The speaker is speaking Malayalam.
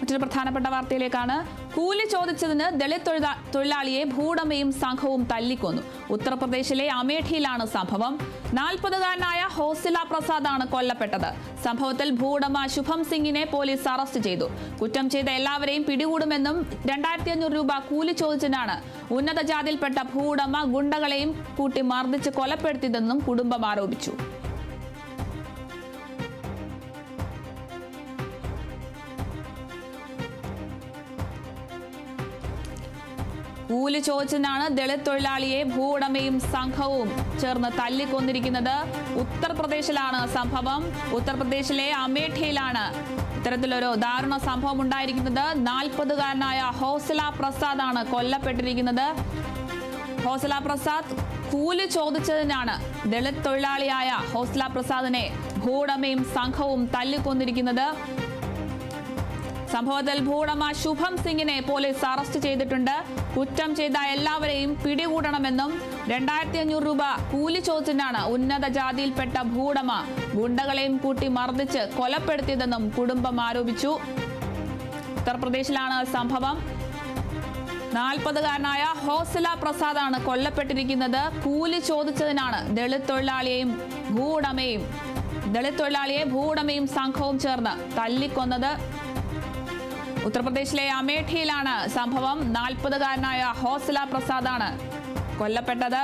മറ്റൊരു പ്രധാനപ്പെട്ട വാർത്തയിലേക്കാണ്. കൂലി ചോദിച്ചതിന് ദളിത് തൊഴിലാളിയെ ഭൂവുടമയും സംഘവും തല്ലിക്കൊന്നു. ഉത്തർപ്രദേശിലെ അമേഠിയിലാണ് സംഭവം. 40-കാരനായ ഹോസില പ്രസാദാണ് കൊല്ലപ്പെട്ടത്. സംഭവത്തിൽ ഭൂവുടമ ശുഭം സിംഗിനെ പോലീസ് അറസ്റ്റ് ചെയ്തു. കുറ്റം ചെയ്ത എല്ലാവരെയും പിടികൂടുമെന്നും 2500 രൂപ കൂലി ചോദിച്ചതിനാണ് ഉന്നത ജാതിയിൽപ്പെട്ട ഭൂവുടമ ഗുണ്ടകളെയും കൂട്ടി മർദ്ദിച്ച് കൊലപ്പെടുത്തിയതെന്നും കുടുംബം ആരോപിച്ചു. കൂലി ചോദിച്ചതിനാണ് ദളിത് തൊഴിലാളിയെ ഭൂവുടമയും സംഘവും ചേർന്ന് തല്ലിക്കൊന്നിരിക്കുന്നത്. ഉത്തർപ്രദേശിലാണ് സംഭവം. ഉത്തർപ്രദേശിലെ അമേഠിയിലാണ് ഇത്തരത്തിലൊരു ദാരുണ സംഭവം ഉണ്ടായിരിക്കുന്നത്. 40-കാരനായ ഹോസില പ്രസാദാണ് കൊല്ലപ്പെട്ടിരിക്കുന്നത്. ഹോസില പ്രസാദ് കൂലി ചോദിച്ചതിനാണ് ദളിത് തൊഴിലാളിയായ ഹോസില പ്രസാദിനെ ഭൂവുടമയും സംഘവും തല്ലിക്കൊന്നിരിക്കുന്നത്. സംഭവത്തിൽ ഭൂവുടമ ശുഭം സിംഗിനെ പോലീസ് അറസ്റ്റ് ചെയ്തിട്ടുണ്ട്. കുറ്റം ചെയ്ത എല്ലാവരെയും പിടികൂടണമെന്നും 2500 രൂപ കൂലി ചോദിച്ചതിനാണ് ഉന്നത ജാതിയിൽപ്പെട്ട ഭൂവുടമ ഗുണ്ടകളെയും കൂട്ടി മർദ്ദിച്ച് കൊലപ്പെടുത്തിയതെന്നും കുടുംബം ആരോപിച്ചു. ഉത്തർപ്രദേശിലാണ് സംഭവം. 40-കാരനായ ഹോസില പ്രസാദാണ് കൊല്ലപ്പെട്ടിരിക്കുന്നത്. കൂലി ചോദിച്ചതിനാണ് ദളിത് തൊഴിലാളിയെ ഭൂവുടമയും സംഘവും ചേർന്ന് തല്ലിക്കൊന്നത്. ഉത്തർപ്രദേശിലെ അമേഠിയിലാണ് സംഭവം. 40-കാരനായ ഹോസില പ്രസാദാണ് കൊല്ലപ്പെട്ടത്.